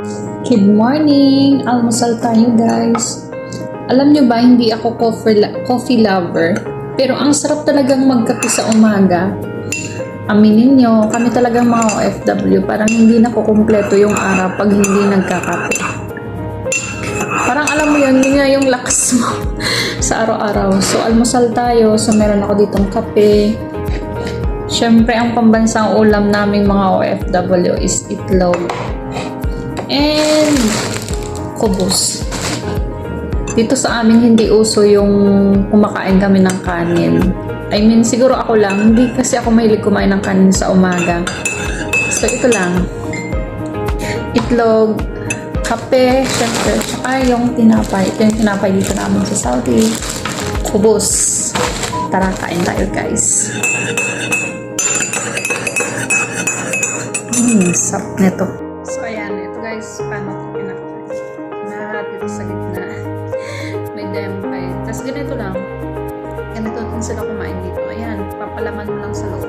Good morning! Almusal tayo guys. Alam nyo ba, hindi ako coffee lover. Pero ang sarap talagang magkape sa umaga. Aminin nyo, kami talagang mga OFW. Parang hindi nakukumpleto yung araw pag hindi nagkakape. Parang alam mo yun nga yung lakas mo sa araw-araw. So almusal tayo. So meron ako ditong kape. Siyempre, ang pambansang ulam naming mga OFW is itlog. And kubos. Dito sa amin hindi uso yung kumakain kami ng kanin. I mean, siguro ako lang. Hindi kasi ako mahilig kumain ng kanin sa umaga. So, ito lang. Itlog, kape, syempre, saka yung tinapay. Ito yung tinapay dito namin sa Saudi. Kubos. Tara, kain tayo guys. Sarap nito. So, ayan. Ito guys, paano ito pinakain? Hinahati ito sa gitna. May dempay. Tapos ganito lang. Ganito din sila kumain dito. Ayan, papalaman mo lang sa loob.